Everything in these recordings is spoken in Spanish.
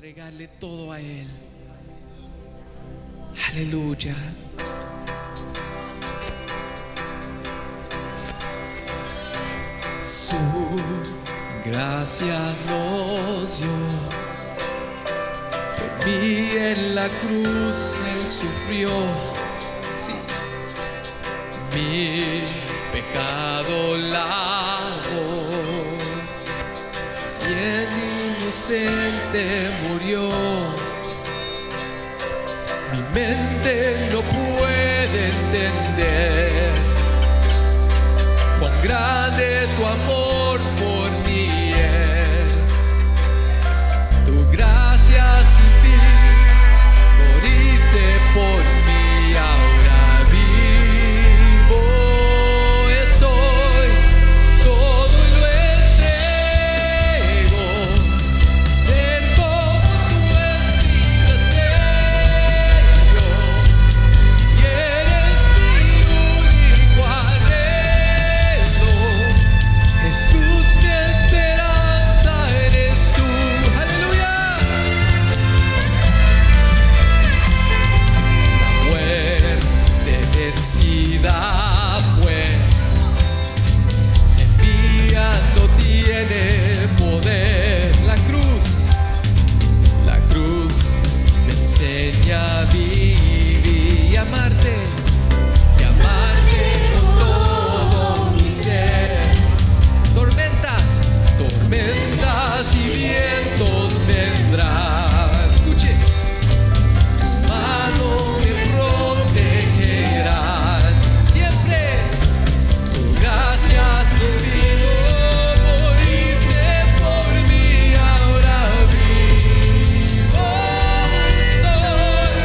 entregarle todo a Él. Aleluya. Su gracia nos dio. Por mí en la cruz Él sufrió. Sí. Mi pecado lavó. Siendo inocente murió. Mi mente no puede entender cuán grande tu amor por mí es. Tu gracia sin fin, moriste por mí, ahora vivo estoy, todo lo entrego. Ser como tú es mi deseo, y eres mi único anhelo. Jesús, mi esperanza eres tú. Aleluya. La muerte vencida fue, en mí ya no tiene poder. La cruz me enseña a vivir y amarte con todo mi ser. Tormentas y vientos vendrán. Escuche, tus manos me protegerán siempre. Tu gracia subió, moriste por mí, ahora vivo estoy,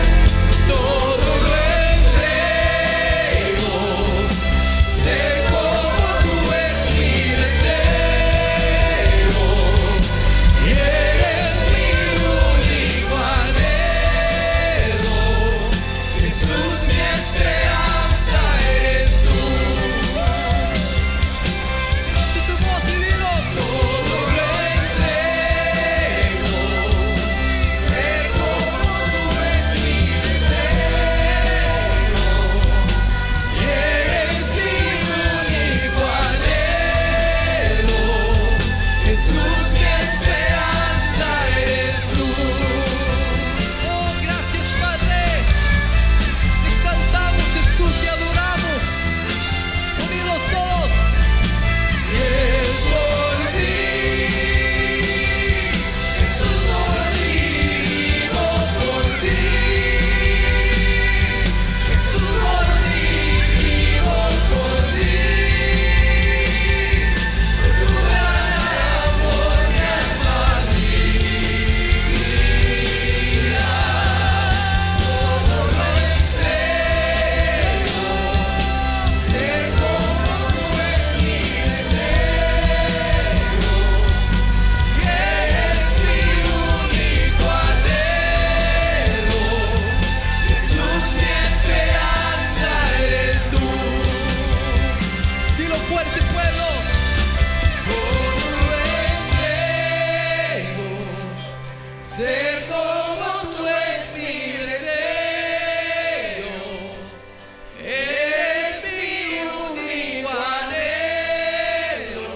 todo lo entrego. Ser como tú es mi deseo, y eres mi único anhelo. Jesús, mi esperanza eres tú. Levante tu voz y dilo. Todo lo entrego. Ser como tú es mi deseo, y eres mi único anhelo. Jesús, mi esperanza eres tú. Oh, gracias, Padre. Te exaltamos, Jesús, te adoramos. Unidos todos. Y es por ti, Jesús, por ti, vivo por ti. Jesús, por ti, vivo por ti. Por tu gran amor me ama mi vida. Todo lo entrego. Ser como tú es mi deseo, y eres mi único anhelo. Jesús, mi esperanza eres tú. Dilo fuerte, pueblo. Todo lo entrego. Ser como tú es mi deseo. Eres mi único anhelo.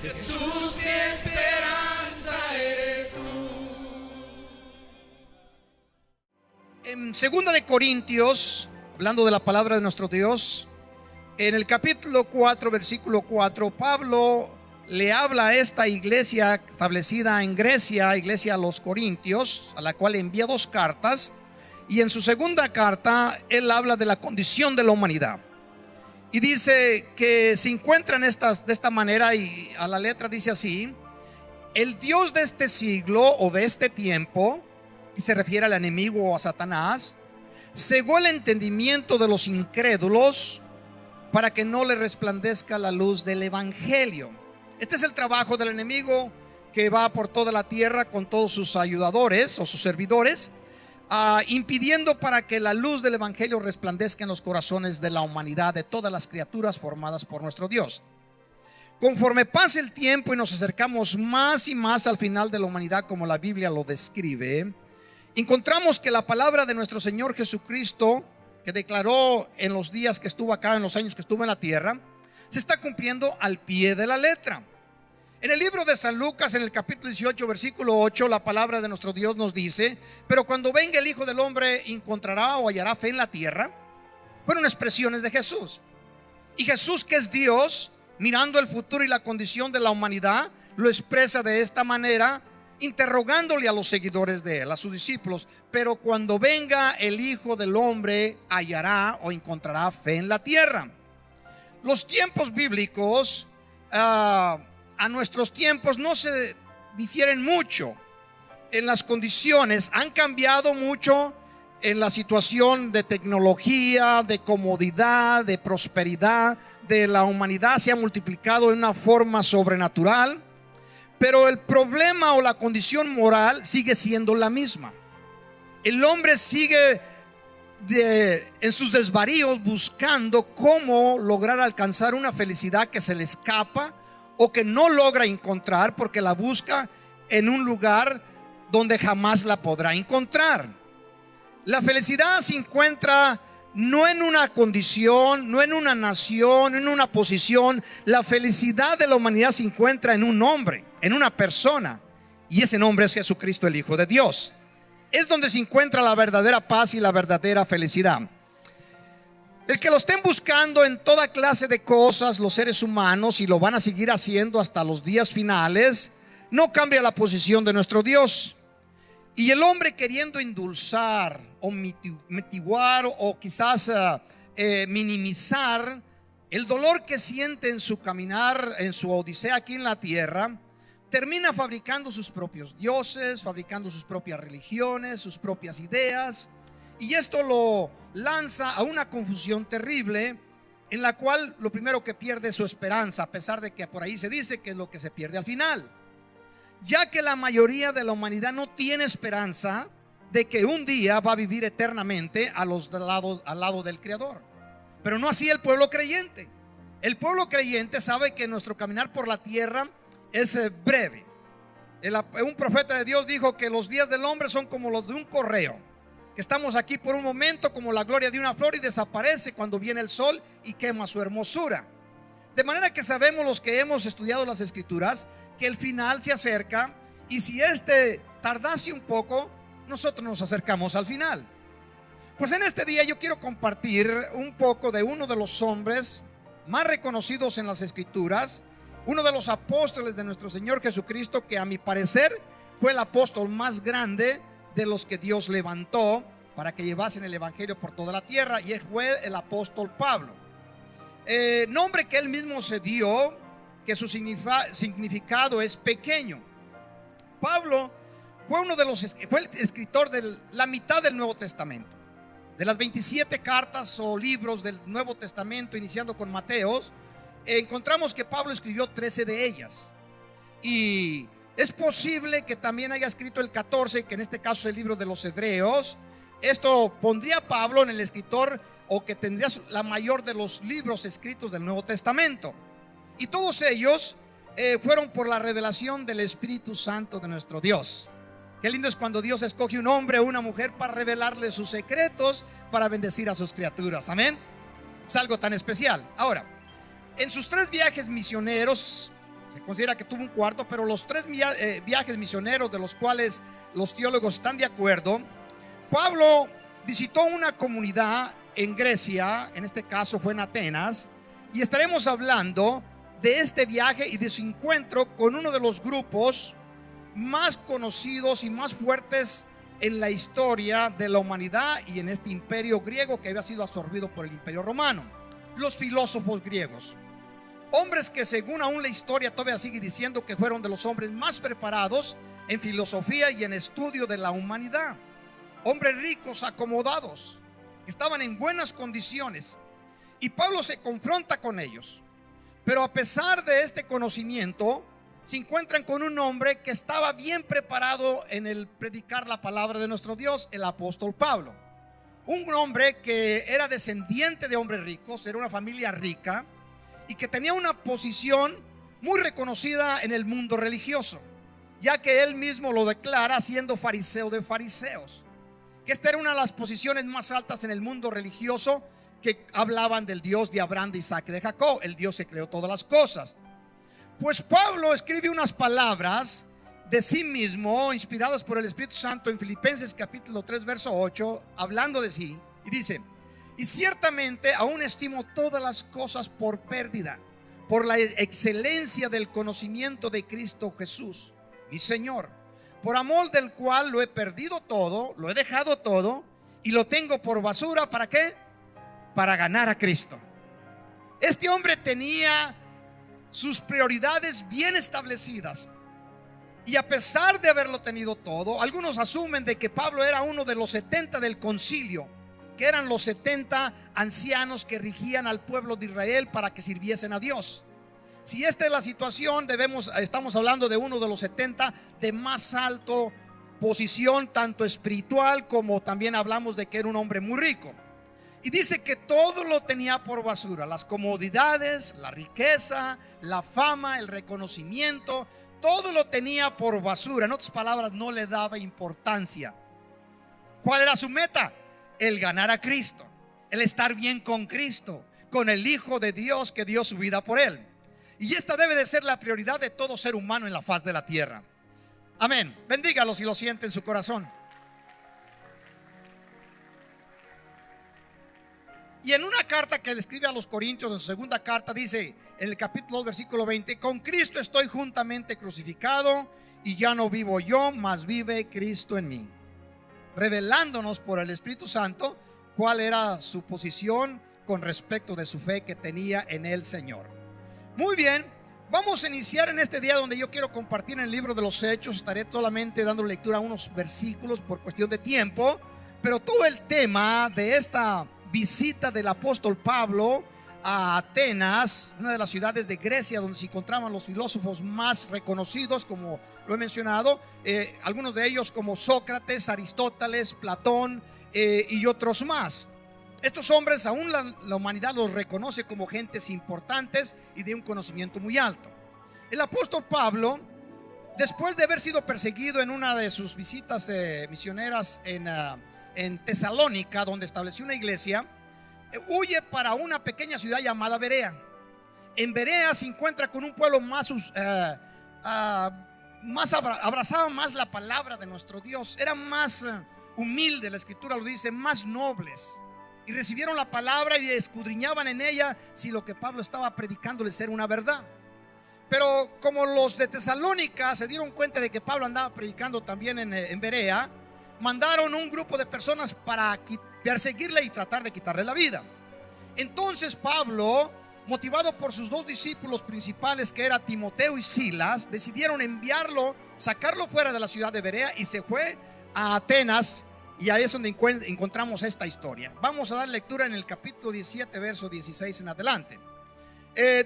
Jesús, mi esperanza eres tú. En 2 de Corintios, hablando de la palabra de nuestro Dios, en el capítulo 4, versículo 4, Pablo le habla a esta iglesia establecida en Grecia, iglesia a los Corintios, a la cual envía 2 cartas. Y en su segunda carta, él habla de la condición de la humanidad. Y dice que se encuentran de esta manera, y a la letra dice así: el Dios de este siglo o de este tiempo, y se refiere al enemigo o a Satanás, cegó el entendimiento de los incrédulos para que no le resplandezca la luz del evangelio. Este es el trabajo del enemigo, que va por toda la tierra con todos sus ayudadores o sus servidores, impidiendo para que la luz del evangelio resplandezca en los corazones de la humanidad, de todas las criaturas formadas por nuestro Dios. Conforme pasa el tiempo y nos acercamos más y más al final de la humanidad, como la Biblia lo describe, encontramos que la palabra de nuestro Señor Jesucristo, que declaró en los días que estuvo acá, en los años que estuvo en la tierra, se está cumpliendo al pie de la letra. En el libro de San Lucas, en el capítulo 18, versículo 8, la palabra de nuestro Dios nos dice: pero cuando venga el Hijo del Hombre, ¿encontrará o hallará fe en la tierra? Fueron expresiones de Jesús. Y Jesús, que es Dios, mirando el futuro y la condición de la humanidad, lo expresa de esta manera, interrogándole a los seguidores de él, a sus discípulos: pero cuando venga el Hijo del Hombre, hallará o encontrará fe en la tierra. Los tiempos bíblicos a nuestros tiempos no se difieren mucho en las condiciones. Han cambiado mucho en la situación de tecnología, de comodidad, de prosperidad de la humanidad. Se ha multiplicado en una forma sobrenatural, pero el problema o la condición moral sigue siendo la misma. El hombre sigue en sus desvaríos buscando cómo lograr alcanzar una felicidad que se le escapa o que no logra encontrar, porque la busca en un lugar donde jamás la podrá encontrar. La felicidad se encuentra no en una condición, no en una nación, no en una posición. La felicidad de la humanidad se encuentra en un hombre, en una persona, y ese nombre es Jesucristo, el Hijo de Dios. Es donde se encuentra la verdadera paz y la verdadera felicidad. El que lo estén buscando en toda clase de cosas los seres humanos, y lo van a seguir haciendo hasta los días finales, no cambia la posición de nuestro Dios. Y el hombre, queriendo endulzar o mitiguar o quizás minimizar el dolor que siente en su caminar, en su odisea aquí en la tierra, termina fabricando sus propios dioses, fabricando sus propias religiones, sus propias ideas. Y esto lo lanza a una confusión terrible, en la cual lo primero que pierde es su esperanza, a pesar de que por ahí se dice que es lo que se pierde al final, ya que la mayoría de la humanidad no tiene esperanza de que un día va a vivir eternamente al lado del Creador. Pero no así el pueblo creyente. El pueblo creyente sabe que nuestro caminar por la tierra es breve. Un profeta de Dios dijo que los días del hombre son como los de un correo, que estamos aquí por un momento como la gloria de una flor y desaparece cuando viene el sol y quema su hermosura. De manera que sabemos, los que hemos estudiado las Escrituras, que el final se acerca, y si este tardase un poco, nosotros nos acercamos al final. Pues en este día yo quiero compartir un poco de uno de los hombres más reconocidos en las Escrituras, uno de los apóstoles de nuestro Señor Jesucristo, que a mi parecer fue el apóstol más grande de los que Dios levantó para que llevasen el evangelio por toda la tierra, y fue el apóstol Pablo. Nombre que él mismo se dio, que su significado es pequeño. Pablo fue el escritor de la mitad del Nuevo Testamento. De las 27 cartas o libros del Nuevo Testamento, iniciando con Mateos, encontramos que Pablo escribió 13 de ellas. Y es posible que también haya escrito el 14, que en este caso es el libro de los Hebreos. Esto pondría a Pablo en el escritor, o que tendría la mayor de los libros escritos del Nuevo Testamento. Y todos ellos fueron por la revelación del Espíritu Santo de nuestro Dios. Qué lindo es cuando Dios escoge un hombre o una mujer para revelarle sus secretos, para bendecir a sus criaturas. Amén. Es algo tan especial. Ahora, en sus 3 viajes misioneros, se considera que tuvo un cuarto, pero los 3 viajes misioneros, de los cuales los teólogos están de acuerdo, Pablo visitó una comunidad en Grecia, en este caso fue en Atenas, y estaremos hablando de este viaje y de su encuentro con uno de los grupos más conocidos y más fuertes en la historia de la humanidad y en este imperio griego que había sido absorbido por el imperio romano: los filósofos griegos. Hombres que, según aún la historia todavía sigue diciendo, que fueron de los hombres más preparados en filosofía y en estudio de la humanidad. Hombres ricos, acomodados, que estaban en buenas condiciones. Y Pablo se confronta con ellos. Pero a pesar de este conocimiento, se encuentran con un hombre que estaba bien preparado en el predicar la palabra de nuestro Dios, el apóstol Pablo. Un hombre que era descendiente de hombres ricos, era una familia rica, y que tenía una posición muy reconocida en el mundo religioso, ya que él mismo lo declara siendo fariseo de fariseos, que esta era una de las posiciones más altas en el mundo religioso, que hablaban del Dios de Abraham, de Isaac y de Jacob, el Dios que creó todas las cosas. Pues Pablo escribe unas palabras de sí mismo, inspiradas por el Espíritu Santo, en Filipenses capítulo 3 verso 8, hablando de sí, y dice: y ciertamente aún estimo todas las cosas por pérdida, por la excelencia del conocimiento de Cristo Jesús, mi Señor, por amor del cual lo he perdido todo, lo he dejado todo, y lo tengo por basura. ¿Para qué? Para ganar a Cristo. Este hombre tenía sus prioridades bien establecidas, y a pesar de haberlo tenido todo, algunos asumen de que Pablo era uno de los 70 del concilio, que eran los 70 ancianos que regían al pueblo de Israel para que sirviesen a Dios. Si esta es la situación, estamos hablando de uno de los 70 de más alto posición, tanto espiritual como también hablamos de que era un hombre muy rico. Y dice que todo lo tenía por basura: las comodidades, la riqueza, la fama, el reconocimiento, todo lo tenía por basura. En otras palabras, no le daba importancia. ¿Cuál era su meta? El ganar a Cristo, el estar bien con Cristo, con el Hijo de Dios que dio su vida por él. Y esta debe de ser la prioridad de todo ser humano en la faz de la tierra. Amén. Bendígalo si lo siente en su corazón. Y en una carta que le escribe a los Corintios, en su segunda carta, dice en el capítulo 2 versículo 20: con Cristo estoy juntamente crucificado, y ya no vivo yo, mas vive Cristo en mí, revelándonos por el Espíritu Santo cuál era su posición con respecto de su fe que tenía en el Señor. Muy bien, vamos a iniciar en este día, donde yo quiero compartir en el libro de los Hechos. Estaré solamente dando lectura a unos versículos por cuestión de tiempo, pero todo el tema de esta visita del apóstol Pablo a Atenas, una de las ciudades de Grecia donde se encontraban los filósofos más reconocidos, como lo he mencionado, algunos de ellos como Sócrates, Aristóteles, Platón y otros más. Estos hombres aún la humanidad los reconoce como gentes importantes y de un conocimiento muy alto. El apóstol Pablo, después de haber sido perseguido en una de sus visitas misioneras en Tesalónica, donde estableció una iglesia, huye para una pequeña ciudad llamada Berea. En Berea se encuentra con un pueblo abrazaba más la palabra de nuestro Dios, era más humilde, la escritura lo dice, más nobles, y recibieron la palabra y escudriñaban en ella si lo que Pablo estaba predicando les era una verdad. Pero como los de Tesalónica se dieron cuenta de que Pablo andaba predicando también en Berea, mandaron un grupo de personas para perseguirle y tratar de quitarle la vida. Entonces Pablo, motivado por sus dos discípulos principales, que eran Timoteo y Silas, decidieron enviarlo, sacarlo fuera de la ciudad de Berea, y se fue a Atenas. Y ahí es donde encontramos esta historia. Vamos a dar lectura en el capítulo 17 verso 16 en adelante.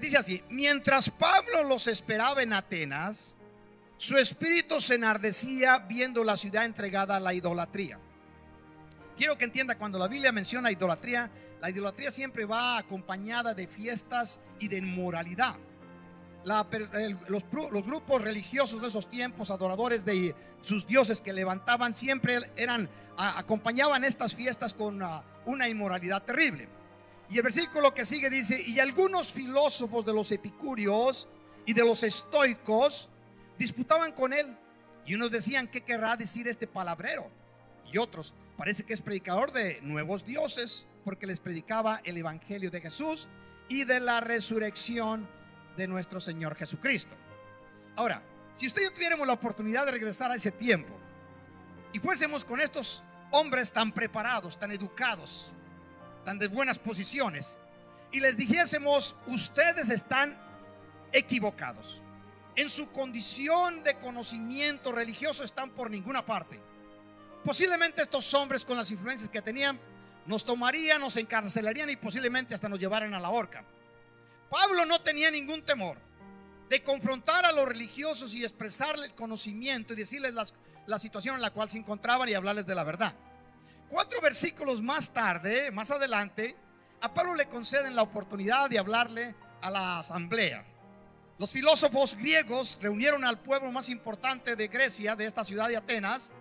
Dice así: mientras Pablo los esperaba en Atenas, su espíritu se enardecía viendo la ciudad entregada a la idolatría. Quiero que entienda, cuando la Biblia menciona idolatría, la idolatría siempre va acompañada de fiestas y de inmoralidad. Los grupos religiosos de esos tiempos, adoradores de sus dioses que levantaban, siempre acompañaban estas fiestas con una inmoralidad terrible. Y el versículo que sigue dice: y algunos filósofos de los epicúreos y de los estoicos disputaban con él, y unos decían: ¿qué querrá decir este palabrero? Y otros: parece que es predicador de nuevos dioses, porque les predicaba el evangelio de Jesús y de la resurrección de nuestro Señor Jesucristo. Ahora, si usted y yo tuviéramos la oportunidad de regresar a ese tiempo y fuésemos con estos hombres tan preparados, tan educados, tan de buenas posiciones, y les dijésemos: ustedes están equivocados, en su condición de conocimiento religioso están por ninguna parte. Posiblemente estos hombres, con las influencias que tenían, nos tomarían, nos encarcelarían y posiblemente hasta nos llevaran a la horca. Pablo no tenía ningún temor de confrontar a los religiosos y expresarle el conocimiento y decirles la situación en la cual se encontraban y hablarles de la verdad. 4 versículos más tarde, más adelante, a Pablo le conceden la oportunidad de hablarle a la asamblea. Los filósofos griegos reunieron al pueblo más importante de Grecia, de esta ciudad de Atenas,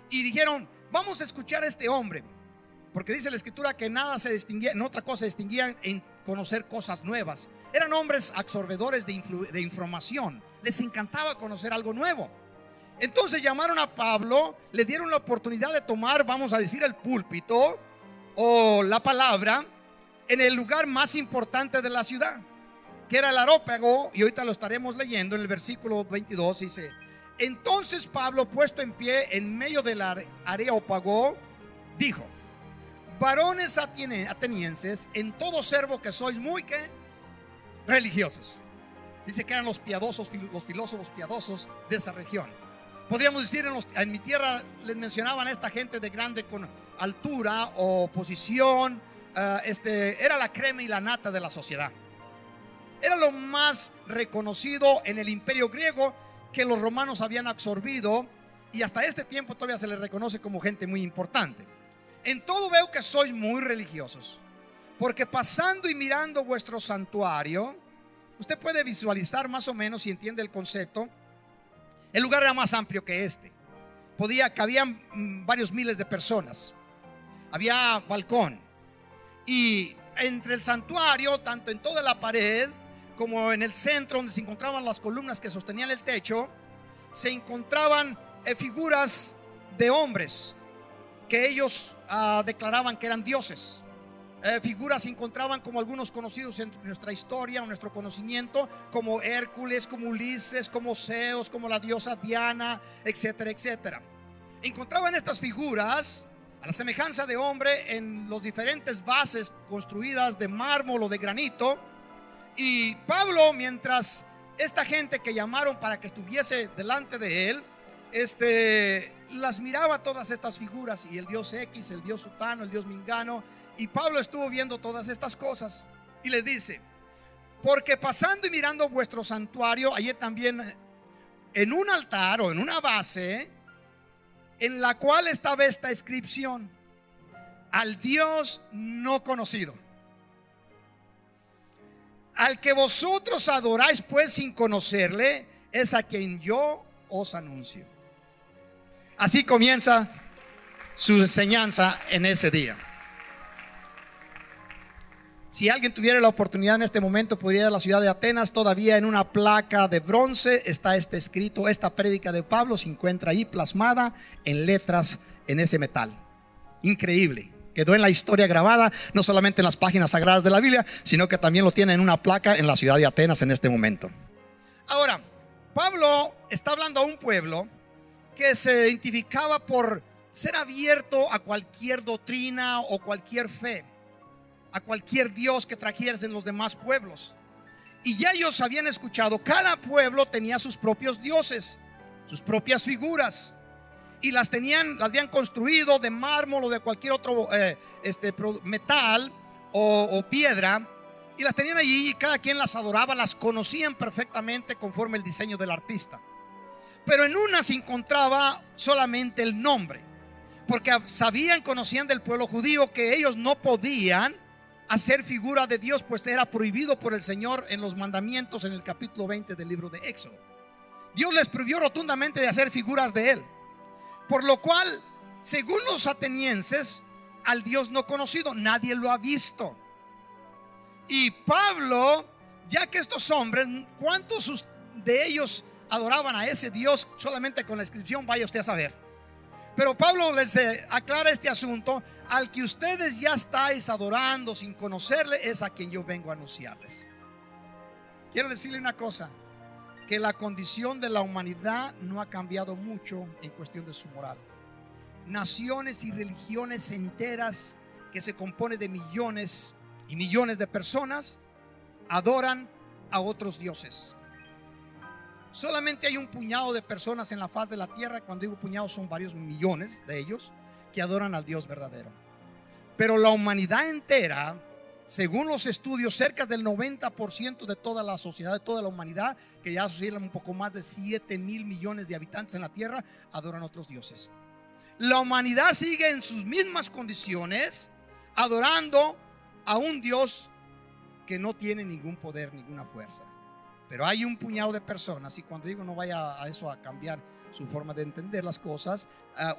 y dijeron: vamos a escuchar a este hombre, porque dice la escritura que nada se distinguía, en otra cosa se distinguían en conocer cosas nuevas. Eran hombres absorbedores de información, les encantaba conocer algo nuevo. Entonces llamaron a Pablo, le dieron la oportunidad de tomar, vamos a decir, el púlpito o la palabra en el lugar más importante de la ciudad, que era el Areópago, y ahorita lo estaremos leyendo en el versículo 22. Dice: entonces Pablo, puesto en pie en medio del Areópago, dijo: varones atenienses, en todo servo que sois muy ¿qué? Religiosos. Dice que eran los piadosos, los filósofos piadosos de esa región. Podríamos decir, en mi tierra les mencionaban a esta gente de grande con altura o posición. Era la crema y la nata de la sociedad. Era lo más reconocido en el imperio griego, que los romanos habían absorbido, y hasta este tiempo todavía se les reconoce como gente muy importante. En todo veo que sois muy religiosos, porque pasando y mirando vuestro santuario, usted puede visualizar más o menos, si entiende el concepto. El lugar era más amplio que este. Cabían varios miles de personas. Había balcón. Y entre el santuario, tanto en toda la pared como en el centro, donde se encontraban las columnas que sostenían el techo, se encontraban figuras de hombres que ellos declaraban que eran dioses. Figuras se encontraban como algunos conocidos en nuestra historia, en nuestro conocimiento, como Hércules, como Ulises, como Zeus, como la diosa Diana, etcétera, etcétera. Encontraban estas figuras a la semejanza de hombre en los diferentes bases construidas de mármol o de granito. Y Pablo, mientras esta gente que llamaron para que estuviese delante de él, las miraba todas estas figuras, y el dios X, el dios Sutano, el dios Mingano. Y Pablo estuvo viendo todas estas cosas y les dice: porque pasando y mirando vuestro santuario, hallé también en un altar o en una base, en la cual estaba esta inscripción: al Dios no conocido, al que vosotros adoráis pues sin conocerle, es a quien yo os anuncio. Así comienza su enseñanza en ese día. Si alguien tuviera la oportunidad en este momento, podría ir a la ciudad de Atenas. Todavía en una placa de bronce está escrito: esta prédica de Pablo se encuentra ahí plasmada en letras en ese metal. Increíble. Quedó en la historia grabada, no solamente en las páginas sagradas de la Biblia, sino que también lo tiene en una placa en la ciudad de Atenas en este momento. Ahora, Pablo está hablando a un pueblo que se identificaba por ser abierto a cualquier doctrina o cualquier fe, a cualquier dios que trajeran los demás pueblos. Y ya ellos habían escuchado, cada pueblo tenía sus propios dioses, sus propias figuras, y las habían construido de mármol o de cualquier otro metal o piedra, y las tenían allí, y cada quien las adoraba, las conocían perfectamente conforme el diseño del artista. Pero en una se encontraba solamente el nombre, porque sabían, conocían del pueblo judío que ellos no podían hacer figura de Dios, pues era prohibido por el Señor en los mandamientos, en el capítulo 20 del libro de Éxodo. Dios les prohibió rotundamente de hacer figuras de él, por lo cual, según los atenienses, al Dios no conocido nadie lo ha visto. Y Pablo, ya que estos hombres, ¿cuántos de ellos adoraban a ese Dios? Solamente con la inscripción, vaya usted a saber. Pero Pablo les aclara este asunto: al que ustedes ya estáis adorando sin conocerle, es a quien yo vengo a anunciarles. Quiero decirle una cosa: que la condición de la humanidad no ha cambiado mucho en cuestión de su moral. Naciones y religiones enteras, que se compone de millones y millones de personas, adoran a otros dioses. Solamente hay un puñado de personas en la faz de la tierra, cuando digo puñado son varios millones de ellos, que adoran al Dios verdadero. Pero la humanidad entera, según los estudios, cerca del 90% de toda la sociedad, de toda la humanidad, que ya oscilan un poco más de 7,000 millones de habitantes en la tierra, adoran a otros dioses. La humanidad sigue en sus mismas condiciones, adorando a un Dios que no tiene ningún poder, ninguna fuerza. Pero hay un puñado de personas, y cuando digo no vaya a eso a cambiar su forma de entender las cosas,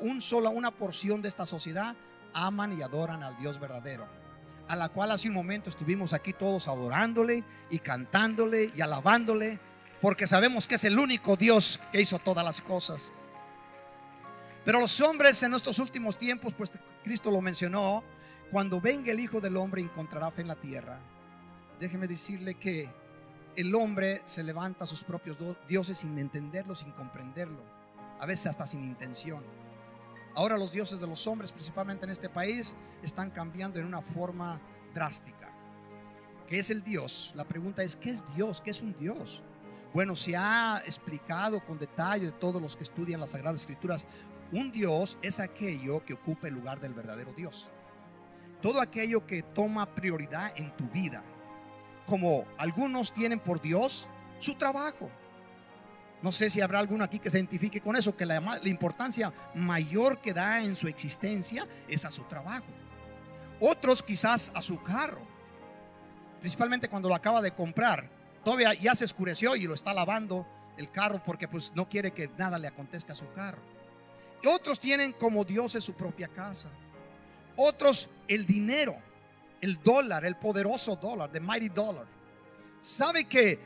una porción de esta sociedad aman y adoran al Dios verdadero, a la cual hace un momento estuvimos aquí todos adorándole y cantándole y alabándole, porque sabemos que es el único Dios que hizo todas las cosas. Pero los hombres en estos últimos tiempos, pues Cristo lo mencionó: cuando venga el Hijo del Hombre encontrará fe en la tierra. Déjeme decirle que el hombre se levanta a sus propios dioses sin entenderlo, sin comprenderlo, a veces hasta sin intención. Ahora los dioses de los hombres, principalmente en este país, están cambiando en una forma drástica. ¿Qué es el Dios? La pregunta es: ¿qué es Dios? ¿Qué es un Dios? Bueno, se ha explicado con detalle de todos los que estudian las Sagradas Escrituras. Un Dios es aquello que ocupa el lugar del verdadero Dios. Todo aquello que toma prioridad en tu vida. Como algunos tienen por Dios su trabajo. No sé si habrá alguno aquí que se identifique con eso, que la importancia mayor que da en su existencia es a su trabajo. Otros quizás a su carro, principalmente cuando lo acaba de comprar. Todavía ya se oscureció y lo está lavando el carro porque pues no quiere que nada le acontezca a su carro. Y otros tienen como dioses su propia casa. Otros el dinero, el dólar, el poderoso dólar, the mighty dollar. ¿Sabe que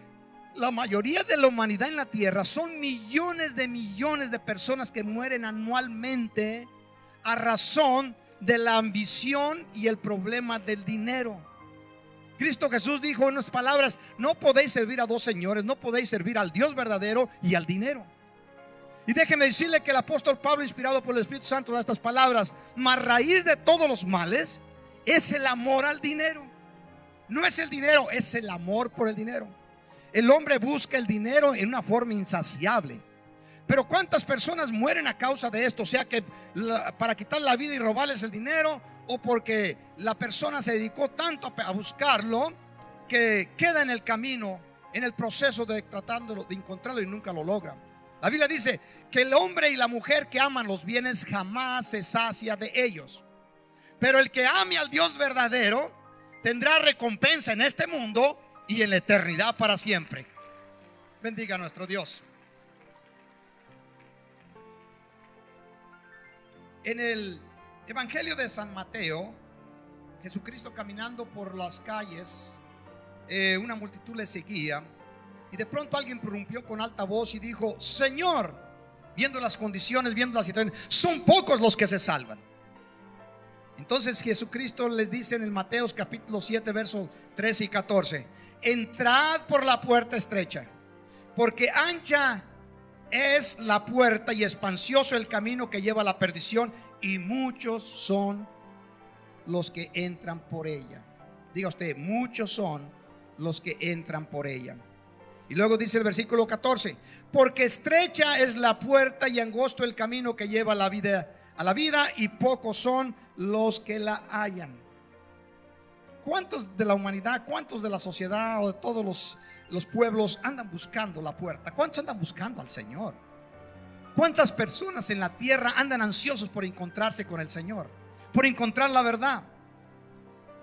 la mayoría de la humanidad en la tierra son millones de personas que mueren anualmente a razón de la ambición y el problema del dinero? Cristo Jesús dijo en unas palabras: no podéis servir a dos señores, no podéis servir al Dios verdadero y al dinero. Y déjeme decirle que el apóstol Pablo, inspirado por el Espíritu Santo, da estas palabras: mas raíz de todos los males es el amor al dinero. No es el dinero, es el amor por el dinero. El hombre busca el dinero en una forma insaciable. Pero ¿cuántas personas mueren a causa de esto? O sea que para quitar la vida y robarles el dinero, o porque la persona se dedicó tanto a buscarlo que queda en el camino, en el proceso de tratándolo, de encontrarlo, y nunca lo logra. La Biblia dice que el hombre y la mujer que aman los bienes jamás se sacia de ellos. Pero el que ame al Dios verdadero tendrá recompensa en este mundo y en la eternidad para siempre. Bendiga a nuestro Dios. En el Evangelio de San Mateo, Jesucristo caminando por las calles, una multitud le seguía, y de pronto alguien prorrumpió con alta voz y dijo: Señor, viendo las condiciones, viendo la situación, son pocos los que se salvan. Entonces Jesucristo les dice en el Mateo capítulo 7 versos 13 y 14: entrad por la puerta estrecha, porque ancha es la puerta y espacioso el camino que lleva a la perdición, y muchos son los que entran por ella. Diga usted: muchos son los que entran por ella. Y luego dice el versículo 14: porque estrecha es la puerta y angosto el camino que lleva a la vida, y pocos son los que la hallan. ¿Cuántos de la humanidad, cuántos de la sociedad o de todos los pueblos andan buscando la puerta? ¿Cuántos andan buscando al Señor? ¿Cuántas personas en la tierra andan ansiosos por encontrarse con el Señor, por encontrar la verdad?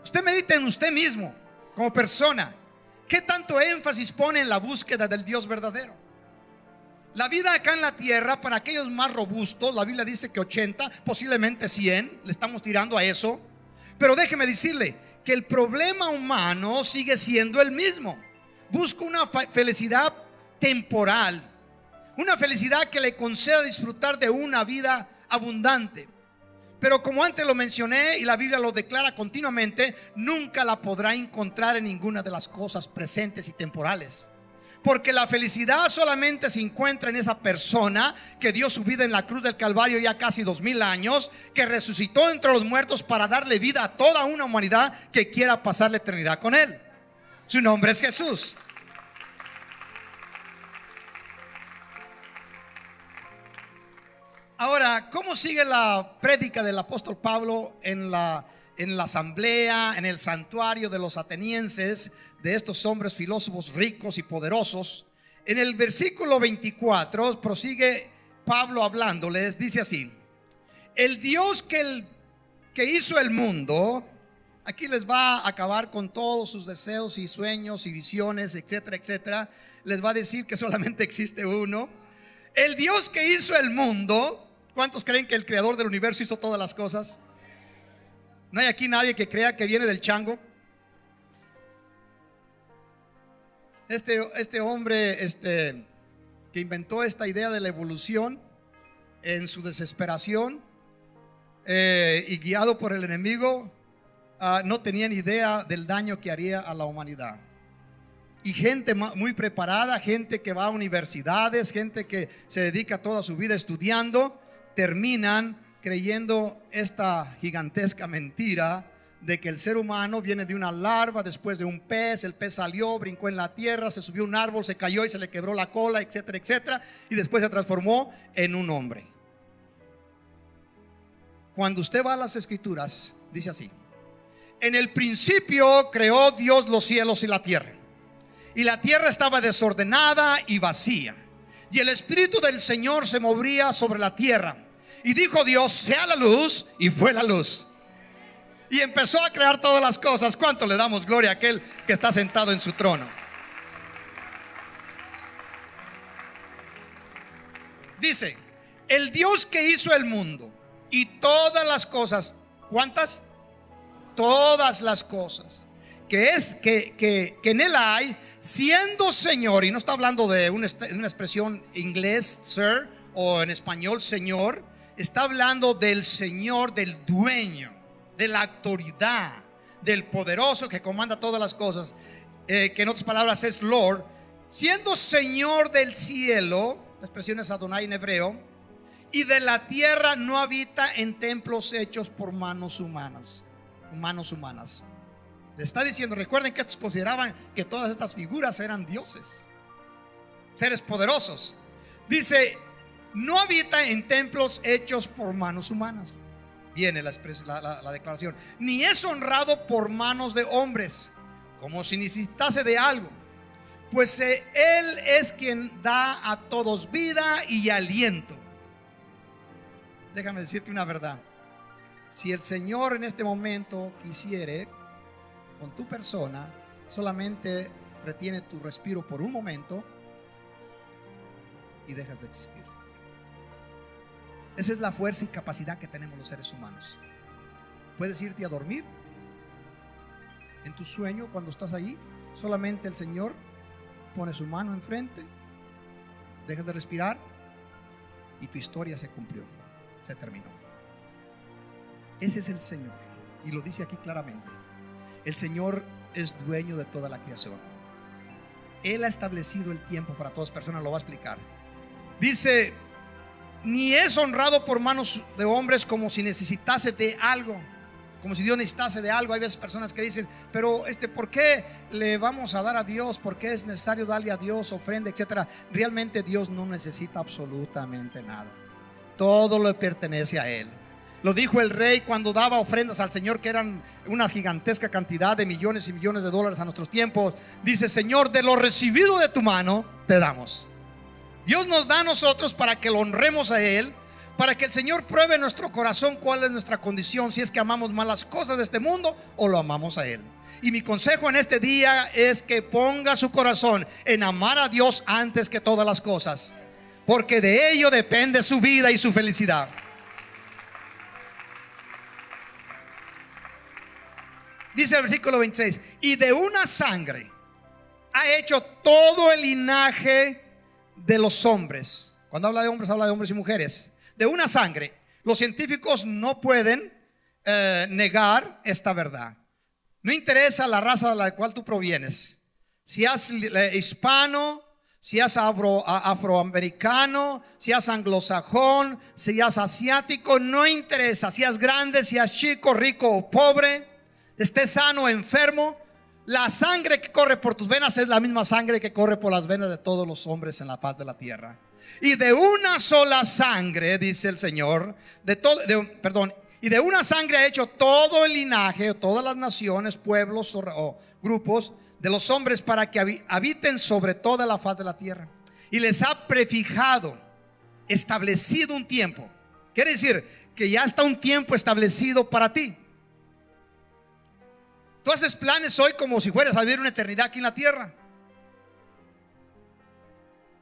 Usted medita en usted mismo como persona. ¿Qué tanto énfasis pone en la búsqueda del Dios verdadero? La vida acá en la tierra, para aquellos más robustos, la Biblia dice que 80, posiblemente 100, le estamos tirando a eso. Pero déjeme decirle que el problema humano sigue siendo el mismo. Busca una felicidad temporal, una felicidad que le conceda disfrutar de una vida abundante. Pero como antes lo mencioné y la Biblia lo declara continuamente, nunca la podrá encontrar en ninguna de las cosas presentes y temporales. Porque la felicidad solamente se encuentra en esa persona que dio su vida en la cruz del Calvario ya casi 2000 años, que resucitó entre los muertos para darle vida a toda una humanidad que quiera pasar la eternidad con Él. Su nombre es Jesús. Ahora, ¿cómo sigue la prédica del apóstol Pablo en la asamblea, en el santuario de los atenienses, de estos hombres filósofos ricos y poderosos? En el versículo 24 prosigue Pablo hablándoles, dice así: el Dios que hizo el mundo, aquí les va a acabar con todos sus deseos y sueños y visiones, etcétera, etcétera. les va a decir que solamente existe uno. El Dios que hizo el mundo. ¿Cuántos creen que el creador del universo hizo todas las cosas? No hay aquí nadie que crea que viene del chango. Este hombre que inventó esta idea de la evolución, en su desesperación y guiado por el enemigo, no tenía ni idea del daño que haría a la humanidad. Y gente muy preparada, gente que va a universidades, gente que se dedica toda su vida estudiando, terminan creyendo esta gigantesca mentira de que el ser humano viene de una larva, después de un pez. El pez salió, brincó en la tierra, se subió a un árbol, se cayó y se le quebró la cola, etcétera, etcétera, y después se transformó en un hombre. Cuando usted va a las escrituras, dice así: en el principio creó Dios los cielos y la tierra, y la tierra estaba desordenada y vacía, y el Espíritu del Señor se movía sobre la tierra. Y dijo Dios: sea la luz, y fue la luz. Y empezó a crear todas las cosas. ¿Cuánto le damos gloria a aquel que está sentado en su trono? Dice: el Dios que hizo el mundo y todas las cosas. ¿Cuántas? Todas las cosas que en él hay, siendo Señor. Y no está hablando de una expresión inglés, sir, o en español, Señor. Está hablando del Señor, del dueño, de la autoridad, del poderoso que comanda todas las cosas, que en otras palabras es Lord. Siendo Señor del cielo, la expresión es Adonai en hebreo, y de la tierra, no habita en templos hechos por manos humanas. Le está diciendo, recuerden que estos consideraban que todas estas figuras eran dioses, seres poderosos. Dice: no habita en templos hechos por manos humanas. Viene la declaración: ni es honrado por manos de hombres, como si necesitase de algo, pues él es quien da a todos vida y aliento. Déjame decirte una verdad: si el Señor en este momento quisiere, con tu persona, solamente retiene tu respiro por un momento y dejas de existir. Esa es la fuerza y capacidad que tenemos los seres humanos. Puedes irte a dormir. En tu sueño, cuando estás ahí, solamente el Señor pone su mano enfrente, dejas de respirar y tu historia se cumplió, se terminó. Ese es el Señor, y lo dice aquí claramente. El Señor es dueño de toda la creación. Él ha establecido el tiempo para todas personas, lo va a explicar. Dice: ni es honrado por manos de hombres, como si necesitase de algo, como si Dios necesitase de algo. Hay veces personas que dicen: pero ¿por qué le vamos a dar a Dios? ¿Por qué es necesario darle a Dios ofrenda, etcétera? Realmente Dios no necesita absolutamente nada. Todo le pertenece a Él. Lo dijo el rey cuando daba ofrendas al Señor, que eran una gigantesca cantidad de millones y millones de dólares a nuestros tiempos. Dice: Señor, de lo recibido de tu mano te damos. Dios nos da a nosotros para que lo honremos a Él, para que el Señor pruebe en nuestro corazón cuál es nuestra condición, si es que amamos más las cosas de este mundo o lo amamos a Él. Y mi consejo en este día es que ponga su corazón en amar a Dios antes que todas las cosas, porque de ello depende su vida y su felicidad. Dice el versículo 26: y de una sangre ha hecho todo el linaje de los hombres. Cuando habla de hombres y mujeres. De una sangre. Los científicos no pueden negar esta verdad. No interesa la raza de la cual tú provienes, si es hispano, si es afroamericano, si es anglosajón, si es asiático, no interesa. Si es grande, si es chico, rico o pobre, esté sano o enfermo, la sangre que corre por tus venas es la misma sangre que corre por las venas de todos los hombres en la faz de la tierra. Y de una sola sangre, dice el Señor, y de una sangre ha hecho todo el linaje, todas las naciones, pueblos o grupos de los hombres, para que habiten sobre toda la faz de la tierra. Y les ha prefijado, establecido un tiempo. Quiere decir que ya está un tiempo establecido para ti. Tú haces planes hoy como si fueras a vivir una eternidad aquí en la tierra.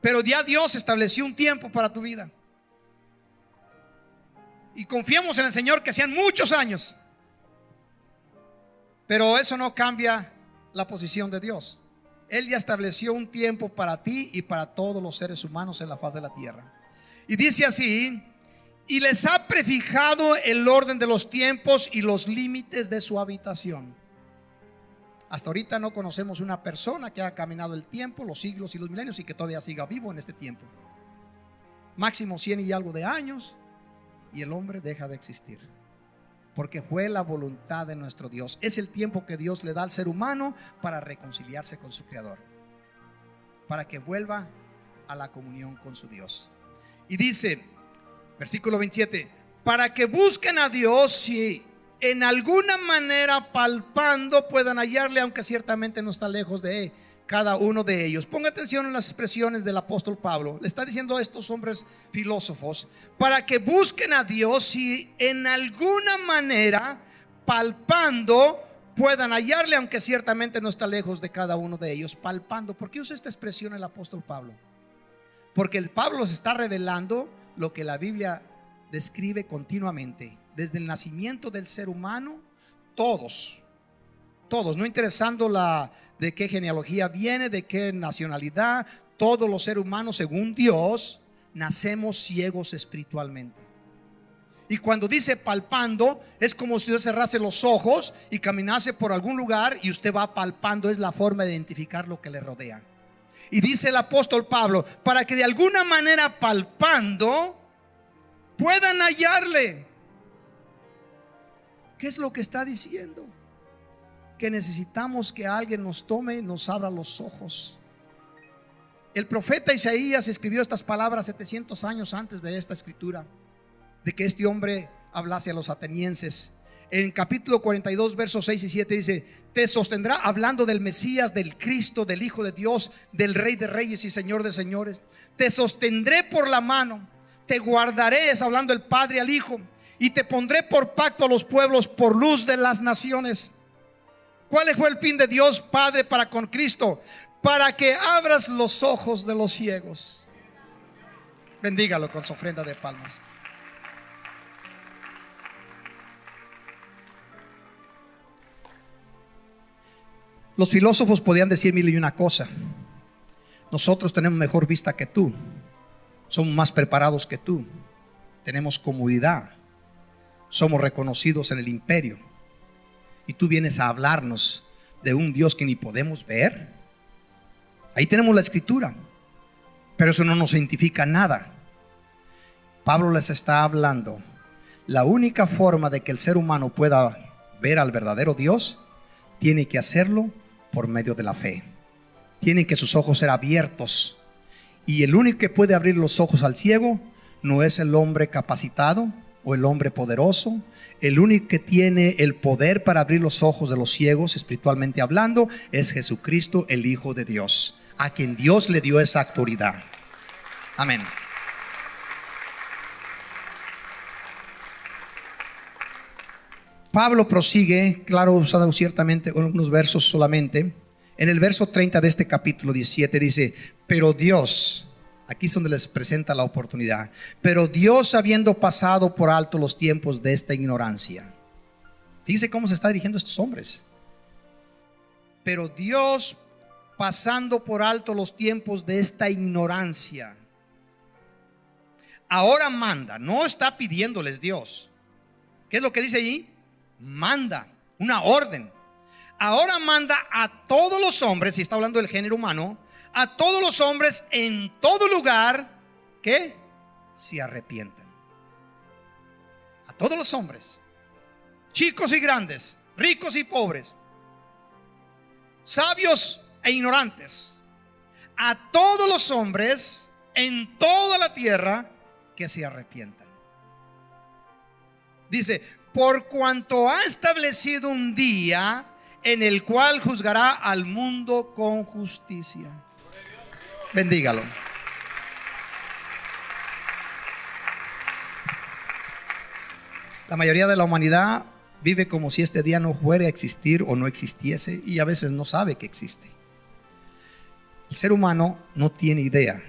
Pero ya Dios estableció un tiempo para tu vida. Y confiamos en el Señor que sean muchos años. Pero eso no cambia la posición de Dios. Él ya estableció un tiempo para ti y para todos los seres humanos en la faz de la tierra. Y dice así: y les ha prefijado el orden de los tiempos y los límites de su habitación. Hasta ahorita no conocemos una persona que haya caminado el tiempo, los siglos y los milenios y que todavía siga vivo en este tiempo. Máximo 100 y algo de años y el hombre deja de existir. Porque fue la voluntad de nuestro Dios. Es el tiempo que Dios le da al ser humano para reconciliarse con su Creador, para que vuelva a la comunión con su Dios. Y dice, versículo 27, para que busquen a Dios y en alguna manera palpando puedan hallarle, aunque ciertamente no está lejos de cada uno de ellos. Ponga atención en las expresiones del apóstol Pablo. Le está diciendo a estos hombres filósofos, para que busquen a Dios y en alguna manera palpando puedan hallarle, aunque ciertamente no está lejos de cada uno de ellos. Palpando. ¿Por qué usa esta expresión el apóstol Pablo? Porque el Pablo nos está revelando lo que la Biblia describe continuamente. Desde el nacimiento del ser humano, todos, no interesando de qué genealogía viene, de qué nacionalidad, todos los seres humanos, según Dios, nacemos ciegos espiritualmente. Y cuando dice palpando, es como si usted cerrase los ojos y caminase por algún lugar y usted va palpando. Es la forma de identificar lo que le rodea. Y dice el apóstol Pablo, para que de alguna manera palpando puedan hallarle. ¿Qué es lo que está diciendo? Que necesitamos que alguien nos tome y nos abra los ojos. El profeta Isaías escribió estas palabras 700 años antes de esta escritura, de que este hombre hablase a los atenienses. En capítulo 42 versos 6 y 7 dice: te sostendrá, hablando del Mesías, del Cristo, del Hijo de Dios, del Rey de Reyes y Señor de Señores. Te sostendré por la mano, te guardaré, es hablando el Padre al Hijo, y te pondré por pacto a los pueblos, por luz de las naciones. ¿Cuál fue el fin de Dios Padre para con Cristo? Para que abras los ojos de los ciegos. Bendígalo con su ofrenda de palmas. Los filósofos podían decir mil y una cosa. Nosotros tenemos mejor vista que tú, somos más preparados que tú, tenemos comodidad, somos reconocidos en el imperio, y tú vienes a hablarnos de un Dios que ni podemos ver. Ahí tenemos la escritura, pero eso no nos identifica nada. Pablo les está hablando. La única forma de que el ser humano pueda ver al verdadero Dios, tiene que hacerlo por medio de la fe. Tienen que sus ojos ser abiertos. Y el único que puede abrir los ojos al ciego no es el hombre capacitado o el hombre poderoso. El único que tiene el poder para abrir los ojos de los ciegos, espiritualmente hablando, es Jesucristo, el Hijo de Dios, a quien Dios le dio esa autoridad. Amén. Pablo prosigue, claro, usando ciertamente unos versos solamente. En el verso 30 de este capítulo 17 dice: pero Dios, aquí es donde les presenta la oportunidad, pero Dios, habiendo pasado por alto los tiempos de esta ignorancia. Fíjense cómo se está dirigiendo a estos hombres. Pero Dios, pasando por alto los tiempos de esta ignorancia, ahora manda. No está pidiéndoles Dios. ¿Qué es lo que dice allí? Manda, una orden. Ahora manda a todos los hombres, y está hablando del género humano, a todos los hombres en todo lugar que se arrepientan. A todos los hombres, chicos y grandes, ricos y pobres, sabios e ignorantes, a todos los hombres en toda la tierra que se arrepientan. Dice: por cuanto ha establecido un día en el cual juzgará al mundo con justicia. Bendígalo. La mayoría de la humanidad vive como si este día no fuera a existir o no existiese, y a veces no sabe que existe. El ser humano no tiene idea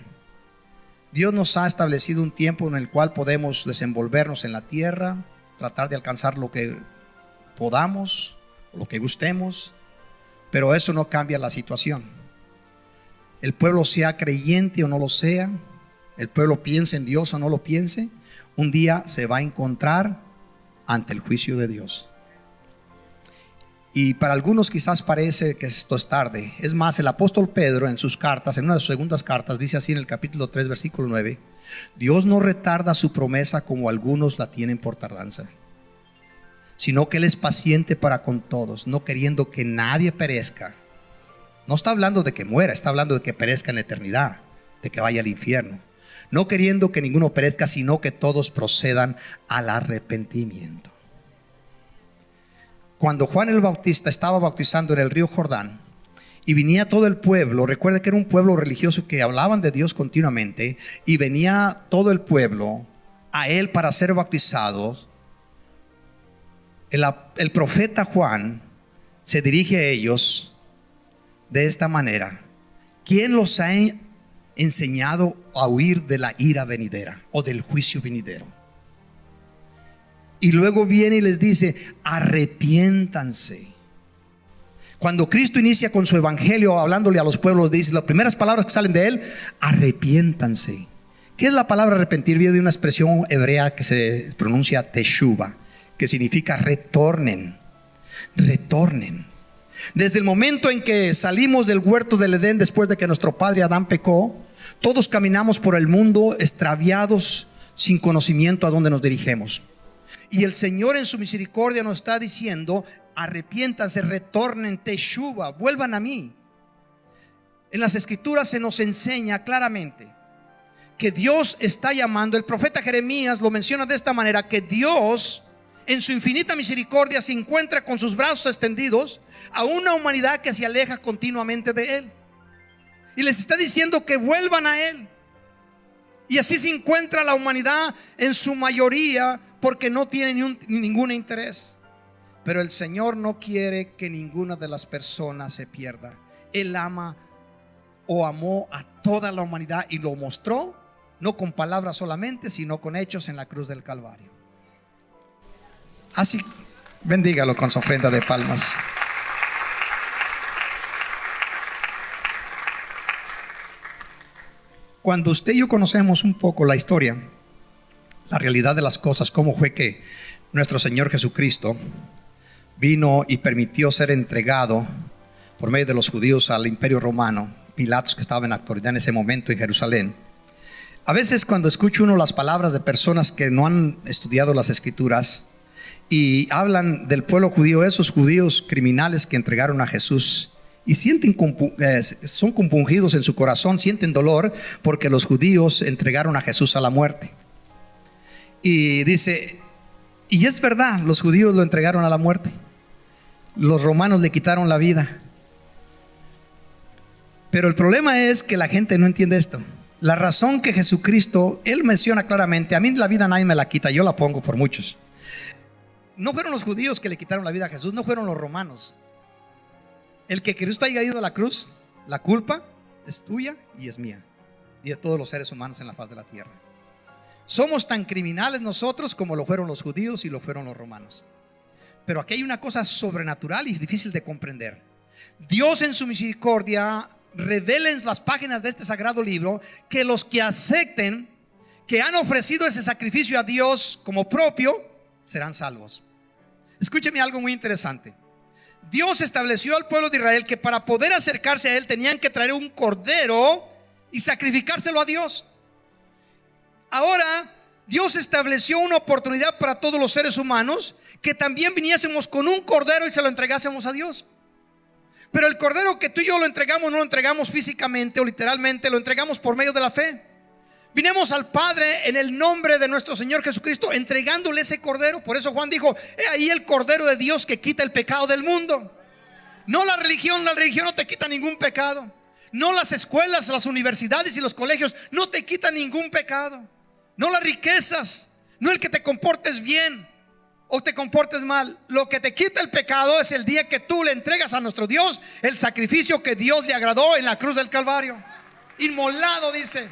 Dios nos ha establecido un tiempo en el cual podemos desenvolvernos en la tierra, tratar de alcanzar lo que podamos, lo que gustemos, pero eso no cambia la situación. El pueblo, sea creyente o no lo sea, el pueblo piense en Dios o no lo piense, un día se va a encontrar ante el juicio de Dios. Y para algunos quizás parece que esto es tarde. Es más, el apóstol Pedro en sus cartas, en una de sus segundas cartas, dice así en el capítulo 3, versículo 9: Dios no retarda su promesa como algunos la tienen por tardanza, sino que Él es paciente para con todos, no queriendo que nadie perezca. No está hablando de que muera, está hablando de que perezca en la eternidad, de que vaya al infierno. No queriendo que ninguno perezca, sino que todos procedan al arrepentimiento. Cuando Juan el Bautista estaba bautizando en el río Jordán y venía todo el pueblo, recuerde que era un pueblo religioso que hablaban de Dios continuamente, y venía todo el pueblo a él para ser bautizados, el profeta Juan se dirige a ellos de esta manera: ¿quién los ha enseñado a huir de la ira venidera o del juicio venidero? Y luego viene y les dice: arrepiéntanse. Cuando Cristo inicia con su evangelio hablándole a los pueblos, dice, las primeras palabras que salen de él: arrepiéntanse. ¿Qué es la palabra arrepentir? Viene de una expresión hebrea que se pronuncia teshuva, que significa retornen. Retornen. Desde el momento en que salimos del huerto del Edén, después de que nuestro padre Adán pecó, todos caminamos por el mundo extraviados, sin conocimiento a dónde nos dirigimos. Y el Señor en su misericordia nos está diciendo: arrepiéntanse, retornen, teshuva, vuelvan a mí. En las escrituras se nos enseña claramente que Dios está llamando. El profeta Jeremías lo menciona de esta manera: que Dios en su infinita misericordia se encuentra con sus brazos extendidos a una humanidad que se aleja continuamente de Él, y les está diciendo que vuelvan a Él. Y así se encuentra la humanidad en su mayoría, porque no tiene ningún interés. Pero el Señor no quiere que ninguna de las personas se pierda. Él ama o amó a toda la humanidad, y lo mostró no con palabras solamente, sino con hechos en la cruz del Calvario. Así, bendígalo con su ofrenda de palmas. Cuando usted y yo conocemos un poco la historia, la realidad de las cosas, cómo fue que nuestro Señor Jesucristo vino y permitió ser entregado por medio de los judíos al imperio romano, Pilatos, que estaba en autoridad en ese momento en Jerusalén. A veces cuando escucho uno las palabras de personas que no han estudiado las escrituras y hablan del pueblo judío, esos judíos criminales que entregaron a Jesús, y son compungidos en su corazón, sienten dolor porque los judíos entregaron a Jesús a la muerte. Y dice, y es verdad, los judíos lo entregaron a la muerte, los romanos le quitaron la vida. Pero el problema es que la gente no entiende esto. La razón que Jesucristo, Él menciona claramente: a mí la vida nadie me la quita, yo la pongo por muchos. No fueron los judíos que le quitaron la vida a Jesús, no fueron los romanos. El que Cristo haya ido a la cruz, la culpa es tuya y es mía, y de todos los seres humanos en la faz de la tierra. Somos tan criminales nosotros como lo fueron los judíos y lo fueron los romanos. Pero aquí hay una cosa sobrenatural y difícil de comprender. Dios en su misericordia revela en las páginas de este sagrado libro que los que acepten que han ofrecido ese sacrificio a Dios como propio serán salvos. Escúcheme algo muy interesante. Dios estableció al pueblo de Israel que para poder acercarse a Él tenían que traer un cordero y sacrificárselo a Dios. Ahora Dios estableció una oportunidad para todos los seres humanos, que también viniésemos con un cordero y se lo entregásemos a Dios. Pero el cordero que tú y yo lo entregamos, no lo entregamos físicamente o literalmente, lo entregamos por medio de la fe. Vinimos al Padre en el nombre de nuestro Señor Jesucristo, entregándole ese cordero. Por eso Juan dijo: he ahí el cordero de Dios que quita el pecado del mundo. No la religión no te quita ningún pecado. No las escuelas, las universidades y los colegios no te quitan ningún pecado. No las riquezas, no el que te comportes bien o te comportes mal. Lo que te quita el pecado es el día que tú le entregas a nuestro Dios el sacrificio que Dios le agradó en la cruz del Calvario. Inmolado, dice.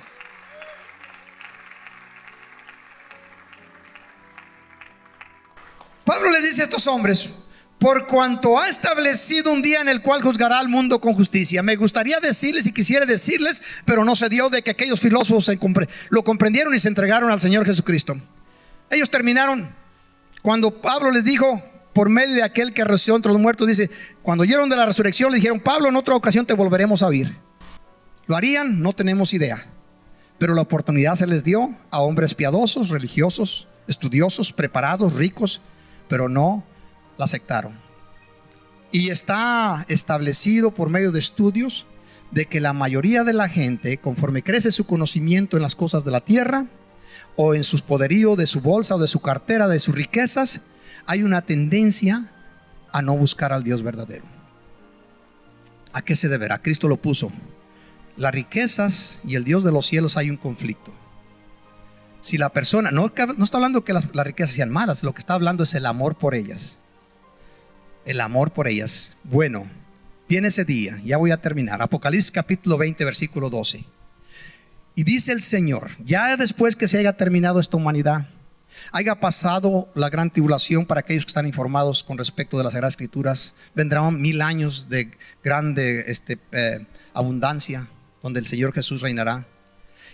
Pablo le dice a estos hombres: por cuanto ha establecido un día en el cual juzgará al mundo con justicia. Me gustaría decirles y quisiera decirles, pero no se dio, de que aquellos filósofos lo comprendieron y se entregaron al Señor Jesucristo. Ellos terminaron cuando Pablo les dijo, por medio de aquel que resucitó entre los muertos, dice, cuando oyeron de la resurrección le dijeron: Pablo, en otra ocasión te volveremos a oír. ¿Lo harían? No tenemos idea. Pero la oportunidad se les dio a hombres piadosos, religiosos, estudiosos, preparados, ricos, pero no la aceptaron. Y está establecido por medio de estudios de que la mayoría de la gente, conforme crece su conocimiento en las cosas de la tierra, o en su poderío de su bolsa o de su cartera, de sus riquezas, hay una tendencia a no buscar al Dios verdadero. ¿A qué se deberá? Cristo lo puso. Las riquezas y el Dios de los cielos, hay un conflicto. Si la persona, no está hablando que las riquezas sean malas, lo que está hablando es el amor por ellas. El amor por ellas. Bueno, viene ese día, ya voy a terminar. Apocalipsis capítulo 20, versículo 12. Y dice el Señor: ya después que se haya terminado esta humanidad, haya pasado la gran tribulación, para aquellos que están informados con respecto de las Sagradas Escrituras, vendrán 1000 años de grande abundancia, donde el Señor Jesús reinará.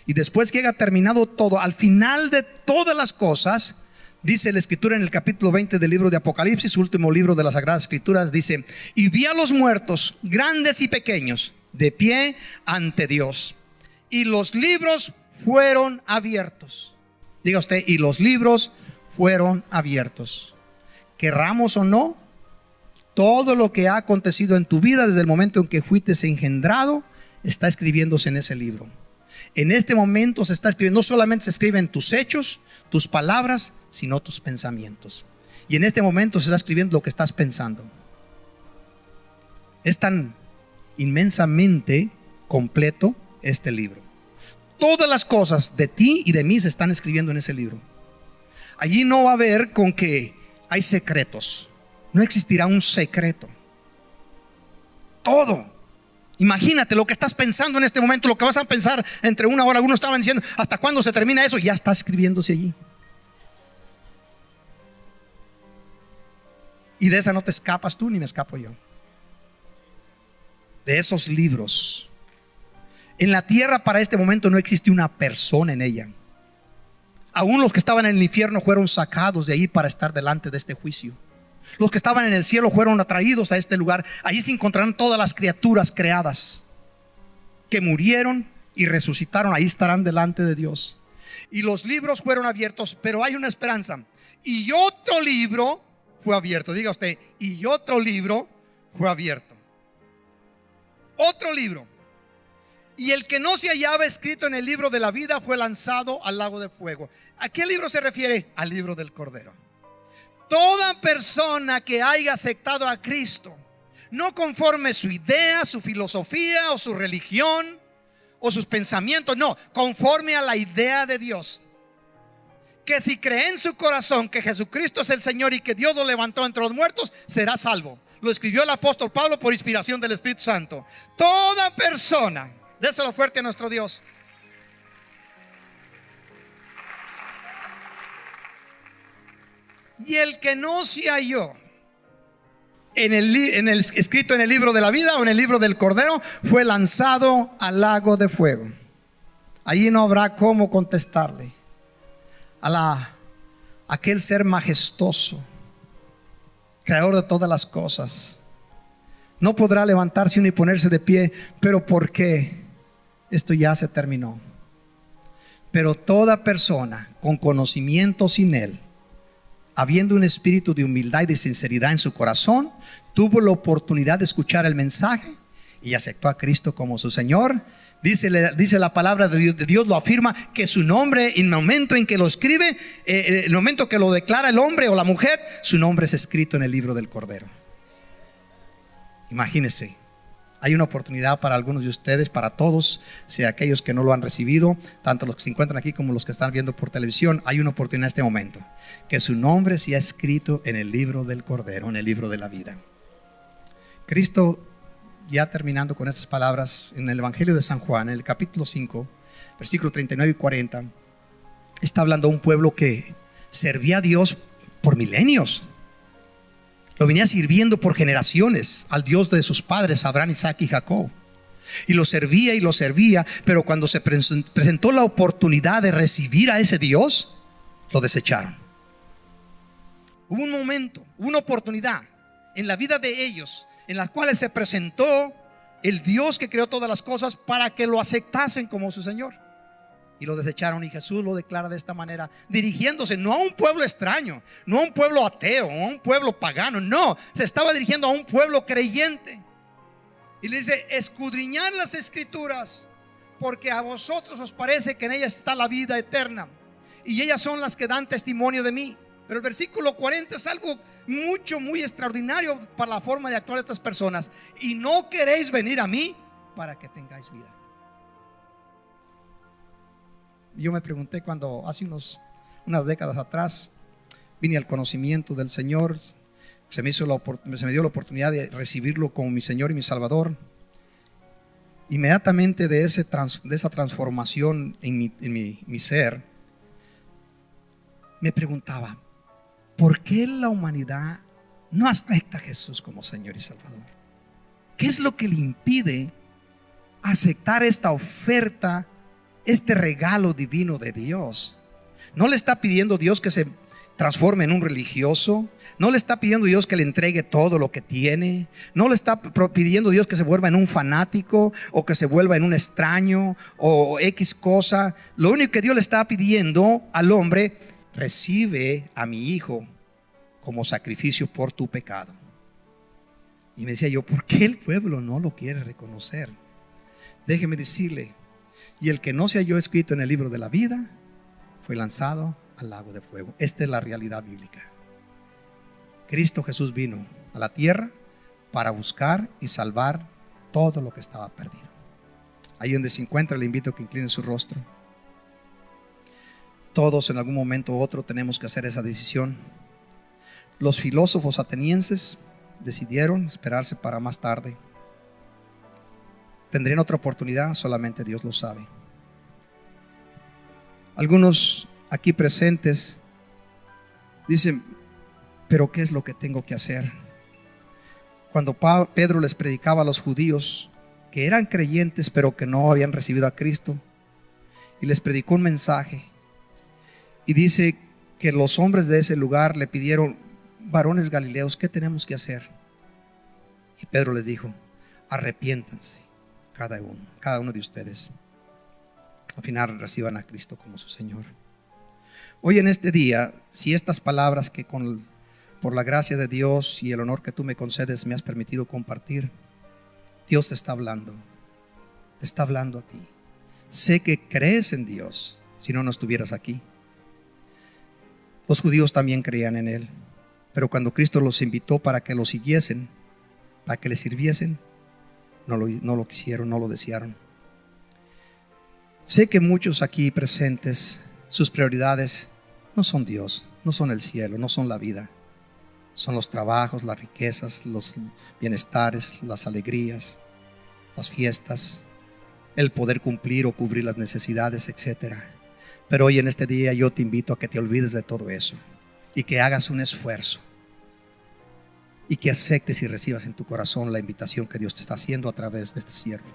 Y después que haya terminado todo, al final de todas las cosas, dice la Escritura en el capítulo 20 del libro de Apocalipsis, último libro de las Sagradas Escrituras, dice: y vi a los muertos, grandes y pequeños, de pie ante Dios, y los libros fueron abiertos. Diga usted: y los libros fueron abiertos. Querramos o no, todo lo que ha acontecido en tu vida desde el momento en que fuiste engendrado está escribiéndose en ese libro. En este momento se está escribiendo, no solamente se escriben tus hechos, tus palabras, sino tus pensamientos. Y en este momento se está escribiendo lo que estás pensando. Es tan inmensamente completo este libro. Todas las cosas de ti y de mí se están escribiendo en ese libro. Allí no va a haber con que hay secretos. No existirá un secreto. Todo. Imagínate lo que estás pensando en este momento, lo que vas a pensar entre una hora. Algunos estaban diciendo: ¿hasta cuándo se termina eso? Ya está escribiéndose allí. Y de esa no te escapas tú ni me escapo yo. De esos libros. En la tierra para este momento no existe una persona en ella. Aún los que estaban en el infierno fueron sacados de ahí para estar delante de este juicio. Los que estaban en el cielo fueron atraídos a este lugar. Allí se encontrarán todas las criaturas creadas que murieron y resucitaron. Ahí estarán delante de Dios. Y los libros fueron abiertos, pero hay una esperanza. Y otro libro fue abierto. Diga usted: y otro libro fue abierto. Otro libro. Y el que no se hallaba escrito en el libro de la vida fue lanzado al lago de fuego. ¿A qué libro se refiere? Al libro del Cordero. Toda persona que haya aceptado a Cristo, no conforme su idea, su filosofía o su religión o sus pensamientos, no, conforme a la idea de Dios, que si cree en su corazón que Jesucristo es el Señor y que Dios lo levantó entre los muertos, será salvo. Lo escribió el apóstol Pablo por inspiración del Espíritu Santo. Toda persona, déselo fuerte a nuestro Dios. Y el que no se halló escrito en el libro de la vida o en el libro del Cordero, fue lanzado al lago de fuego. Allí no habrá cómo contestarle a aquel ser majestuoso, creador de todas las cosas. No podrá levantarse uno y ponerse de pie. ¿Pero por qué? Esto ya se terminó. Pero toda persona con conocimiento sin él, habiendo un espíritu de humildad y de sinceridad en su corazón, tuvo la oportunidad de escuchar el mensaje y aceptó a Cristo como su Señor. Dice la palabra de Dios, lo afirma, que su nombre, en el momento en que lo escribe, el momento que lo declara el hombre o la mujer, su nombre es escrito en el libro del Cordero. Imagínense. Hay una oportunidad para algunos de ustedes, para todos, sea aquellos que no lo han recibido, tanto los que se encuentran aquí como los que están viendo por televisión. Hay una oportunidad en este momento, que su nombre sea escrito en el libro del Cordero, en el libro de la vida. Cristo, ya terminando con estas palabras, en el Evangelio de San Juan, en el capítulo 5, versículos 39 y 40, está hablando a un pueblo que servía a Dios por milenios. Lo venía sirviendo por generaciones al Dios de sus padres, Abraham, Isaac y Jacob. Y lo servía, pero cuando se presentó la oportunidad de recibir a ese Dios, lo desecharon. Hubo un momento, una oportunidad en la vida de ellos en las cuales se presentó el Dios que creó todas las cosas para que lo aceptasen como su Señor, y lo desecharon. Y Jesús lo declara de esta manera, dirigiéndose no a un pueblo extraño, no a un pueblo ateo, no a un pueblo pagano, no, se estaba dirigiendo a un pueblo creyente. Y le dice: escudriñad las escrituras, porque a vosotros os parece que en ellas está la vida eterna, y ellas son las que dan testimonio de mí. Pero el versículo 40 es algo muy extraordinario para la forma de actuar de estas personas. Y no queréis venir a mí para que tengáis vida. Yo me pregunté cuando hace unas décadas atrás vine al conocimiento del Señor, se me dio la oportunidad de recibirlo como mi Señor y mi Salvador. Inmediatamente de esa transformación en mi ser, me preguntaba: ¿por qué la humanidad no acepta a Jesús como Señor y Salvador? ¿Qué es lo que le impide aceptar esta oferta, este regalo divino de Dios? No le está pidiendo Dios que se transforme en un religioso. No le está pidiendo Dios que le entregue todo lo que tiene. No le está pidiendo Dios que se vuelva en un fanático, o que se vuelva en un extraño, o X cosa. Lo único que Dios le está pidiendo al hombre: recibe a mi hijo como sacrificio por tu pecado. Y me decía yo: ¿por qué el pueblo no lo quiere reconocer? Déjeme decirle: y el que no se halló escrito en el libro de la vida fue lanzado al lago de fuego. Esta es la realidad bíblica. Cristo Jesús vino a la tierra para buscar y salvar todo lo que estaba perdido. Ahí donde se encuentra, le invito a que incline su rostro. Todos en algún momento u otro tenemos que hacer esa decisión. Los filósofos atenienses decidieron esperarse para más tarde. ¿Tendrían otra oportunidad? Solamente Dios lo sabe. Algunos aquí presentes dicen: ¿pero qué es lo que tengo que hacer? Cuando Pedro les predicaba a los judíos que eran creyentes pero que no habían recibido a Cristo, y les predicó un mensaje, y dice que los hombres de ese lugar le pidieron: varones galileos, ¿qué tenemos que hacer? Y Pedro les dijo: arrepiéntanse cada uno de ustedes, al final reciban a Cristo como su Señor. Hoy en este día, si estas palabras que por la gracia de Dios y el honor que tú me concedes me has permitido compartir, Dios te está hablando a ti. Sé que crees en Dios, si no estuvieras aquí. Los judíos también creían en Él, pero cuando Cristo los invitó para que lo siguiesen, para que le sirviesen, no lo quisieron, no lo desearon. Sé que muchos aquí presentes, sus prioridades no son Dios, no son el cielo, no son la vida. Son los trabajos, las riquezas, los bienestares, las alegrías, las fiestas, el poder cumplir o cubrir las necesidades, etc. Pero hoy en este día yo te invito a que te olvides de todo eso y que hagas un esfuerzo y que aceptes y recibas en tu corazón la invitación que Dios te está haciendo a través de este siervo.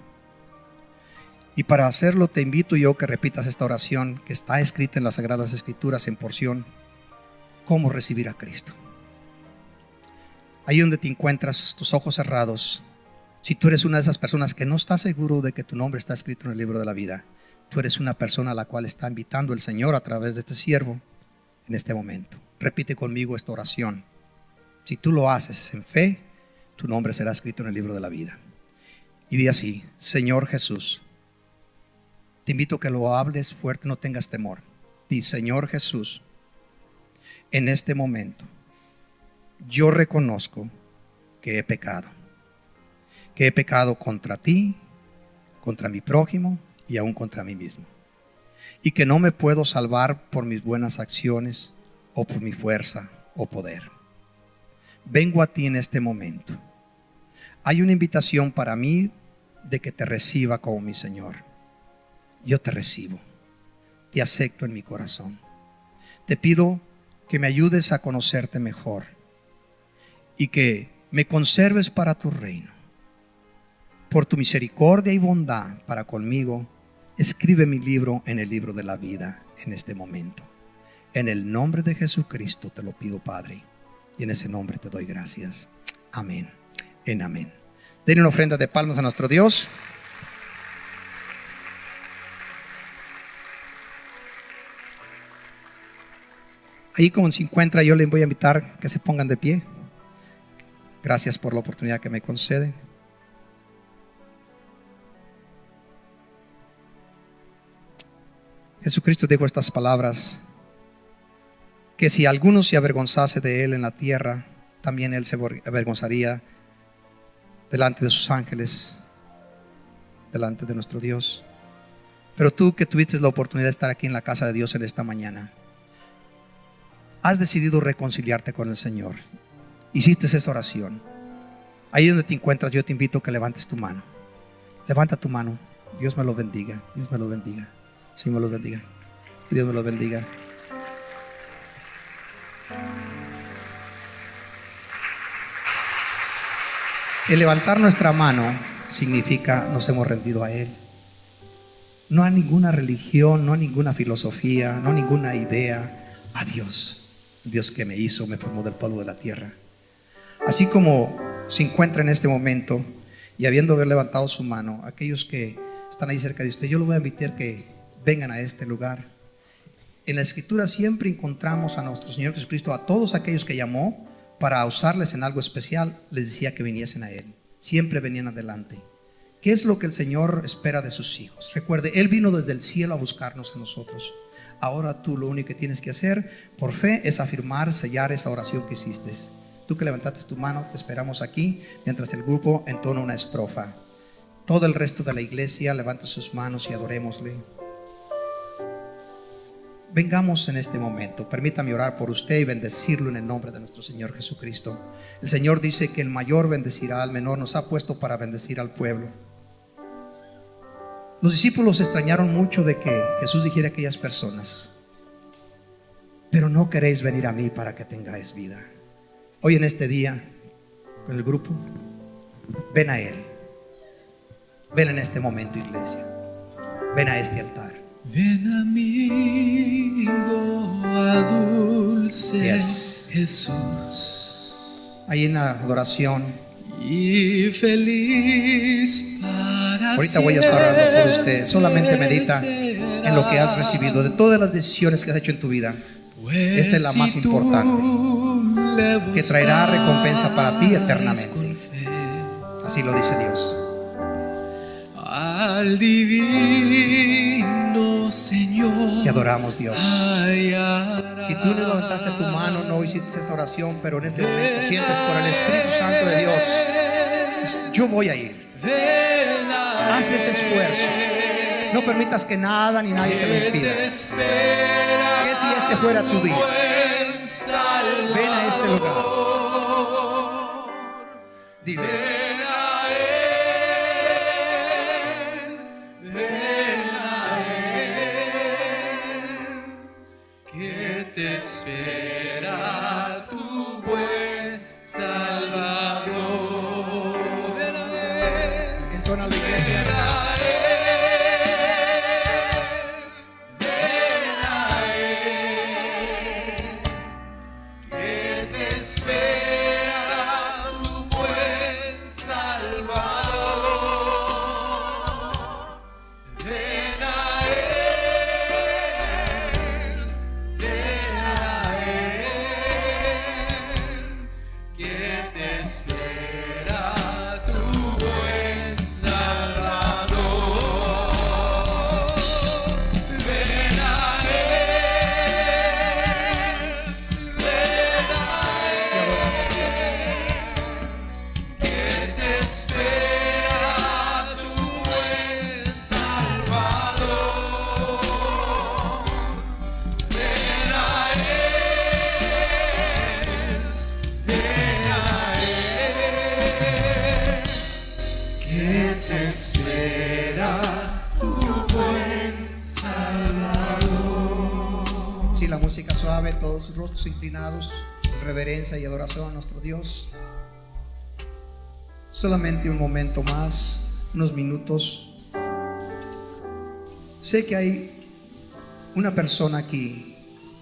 Y para hacerlo te invito yo que repitas esta oración que está escrita en las Sagradas Escrituras en porción: ¿cómo recibir a Cristo? Ahí donde te encuentras, tus ojos cerrados, si tú eres una de esas personas que no está seguro de que tu nombre está escrito en el libro de la vida, tú eres una persona a la cual está invitando el Señor a través de este siervo en este momento. Repite conmigo esta oración. Si tú lo haces en fe, tu nombre será escrito en el libro de la vida. Y di así: Señor Jesús. Te invito a que lo hables fuerte, no tengas temor. Di: Señor Jesús, en este momento yo reconozco que he pecado contra ti, contra mi prójimo y aún contra mí mismo, y que no me puedo salvar por mis buenas acciones o por mi fuerza o poder. Vengo a ti en este momento. Hay una invitación para mí de que te reciba como mi Señor. Yo te recibo, te acepto en mi corazón. Te pido que me ayudes a conocerte mejor y que me conserves para tu reino. Por tu misericordia y bondad para conmigo, escribe mi libro en el libro de la vida en este momento. En el nombre de Jesucristo te lo pido, Padre, y en ese nombre te doy gracias. Amén. En amén. Den una ofrenda de palmas a nuestro Dios. Ahí como se encuentra, yo les voy a invitar que se pongan de pie. Gracias por la oportunidad que me conceden. Jesucristo dijo estas palabras: que si alguno se avergonzase de él en la tierra, también él se avergonzaría delante de sus ángeles, delante de nuestro Dios. Pero tú que tuviste la oportunidad de estar aquí en la casa de Dios en esta mañana, has decidido reconciliarte con el Señor, hiciste esa oración. Ahí donde te encuentras, yo te invito a que levantes tu mano. Levanta tu mano. Dios me lo bendiga. Dios me lo bendiga. Señor me lo bendiga. Dios me lo bendiga. El levantar nuestra mano significa nos hemos rendido a Él. No a ninguna religión, no a ninguna filosofía, no a ninguna idea. A Dios. Dios que me hizo, me formó del polvo de la tierra. Así como se encuentra en este momento y habiendo haber levantado su mano, aquellos que están ahí cerca de usted, yo les voy a invitar que vengan a este lugar. En la Escritura siempre encontramos a nuestro Señor Jesucristo, a todos aquellos que llamó para usarles en algo especial, les decía que viniesen a Él. Siempre venían adelante. ¿Qué es lo que el Señor espera de sus hijos? Recuerde, Él vino desde el cielo a buscarnos a nosotros. Ahora tú lo único que tienes que hacer por fe es afirmar, sellar esa oración que hiciste. Tú que levantaste tu mano, te esperamos aquí mientras el grupo entona una estrofa. Todo el resto de la iglesia levanta sus manos y adorémosle. Vengamos en este momento. Permítame orar por usted y bendecirlo en el nombre de nuestro Señor Jesucristo. El Señor dice que el mayor bendecirá al menor. Nos ha puesto para bendecir al pueblo. Los discípulos extrañaron mucho de que Jesús dijera a aquellas personas: pero no queréis venir a mí para que tengáis vida. Hoy en este día, con el grupo, ven a Él. Ven en este momento, iglesia. Ven a este altar. Ven amigo a dulce Jesús. Ahí en la adoración. Y feliz para ahorita voy a estar orando por usted. Solamente medita en lo que has recibido, de todas las decisiones que has hecho en tu vida. Esta es la más importante, que traerá recompensa para ti eternamente. Así lo dice Dios. Al divino Señor te adoramos, Dios. Si tú no levantaste tu mano, no hiciste esa oración, pero en este momento sientes por el Espíritu Santo de Dios: yo voy a ir. Haz ese esfuerzo. No permitas que nada ni nadie te lo impida. Que si este fuera tu día, ven a este lugar. Dile: te espera tu buen Salvador. Ven a Él. Entona la iglesia. Ven a Él. Que te espera tu buen Salvador. Ven a Sí, la música suave, todos sus rostros inclinados, reverencia y adoración a nuestro Dios. solamente un momento más, unos minutos. Sé que hay una persona aquí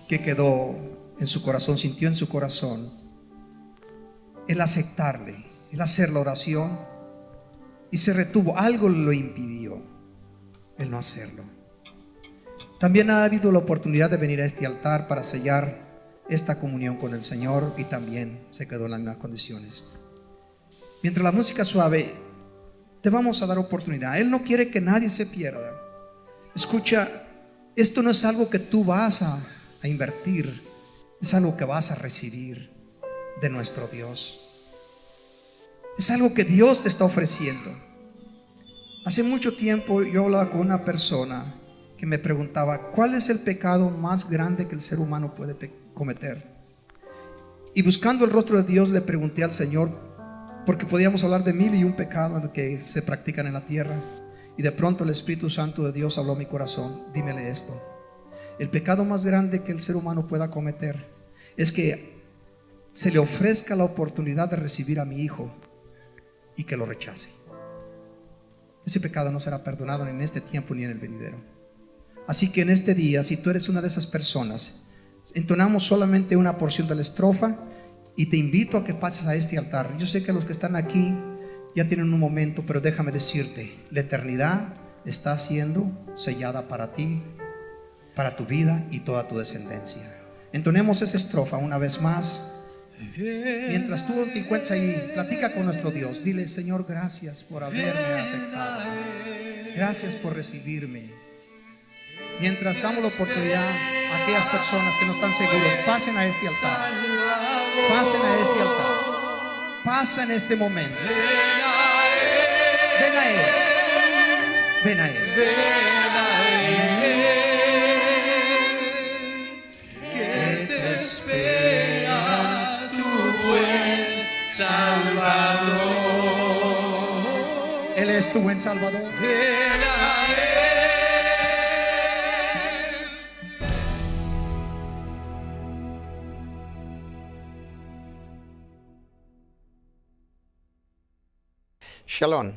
que quedó en su corazón, sintió en su corazón el aceptarle, el hacer la oración, y se retuvo, algo lo impidió el no hacerlo. También ha habido la oportunidad de venir a este altar para sellar esta comunión con el Señor y también se quedó en las mismas condiciones. Mientras la música suave, te vamos a dar oportunidad. Él no quiere que nadie se pierda. Escucha, esto no es algo que tú vas a invertir, es algo que vas a recibir de nuestro Dios. Es algo que Dios te está ofreciendo. Hace mucho tiempo yo hablaba con una persona que me preguntaba, ¿cuál es el pecado más grande que el ser humano puede cometer? Y buscando el rostro de Dios le pregunté al Señor, porque podíamos hablar de 1001 pecados que se practican en la tierra, y de pronto el Espíritu Santo de Dios habló a mi corazón. Dímele esto: el pecado más grande que el ser humano pueda cometer es que se le ofrezca la oportunidad de recibir a mi hijo y que lo rechace. Ese pecado no será perdonado ni en este tiempo ni en el venidero. Así que en este día, si tú eres una de esas personas, entonamos solamente una porción de la estrofa y te invito a que pases a este altar. Yo sé que los que están aquí ya tienen un momento, pero déjame decirte, la eternidad está siendo sellada para ti, para tu vida y toda tu descendencia. Entonemos esa estrofa una vez más. Mientras tú te encuentres ahí, platica con nuestro Dios. Dile: Señor, gracias por haberme aceptado, gracias por recibirme. Mientras damos la oportunidad a aquellas personas que no están seguros, pasen a este altar, pasen a este altar, pasa en este momento. Ven a Él, ven a Él, que te espera tu buen Salvador. Él es tu buen Salvador. Ven a Él. Shalom.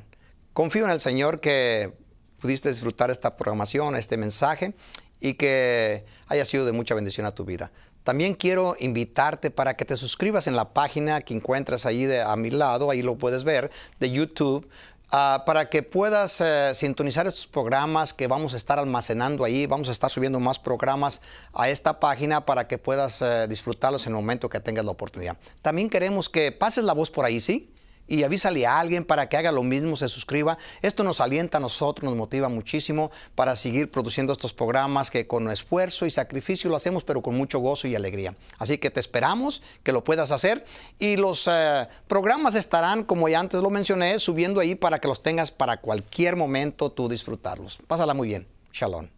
Confío en el Señor que pudiste disfrutar esta programación, este mensaje, y que haya sido de mucha bendición a tu vida. También quiero invitarte para que te suscribas en la página que encuentras ahí a mi lado, ahí lo puedes ver, de YouTube, para que puedas sintonizar estos programas que vamos a estar almacenando ahí. Vamos a estar subiendo más programas a esta página para que puedas disfrutarlos en el momento que tengas la oportunidad. También queremos que pases la voz por ahí, ¿sí? Y avísale a alguien para que haga lo mismo, se suscriba. Esto nos alienta a nosotros, nos motiva muchísimo para seguir produciendo estos programas que con esfuerzo y sacrificio lo hacemos, pero con mucho gozo y alegría. Así que te esperamos que lo puedas hacer. Y los programas estarán, como ya antes lo mencioné, subiendo ahí para que los tengas para cualquier momento tú disfrutarlos. Pásala muy bien. Shalom.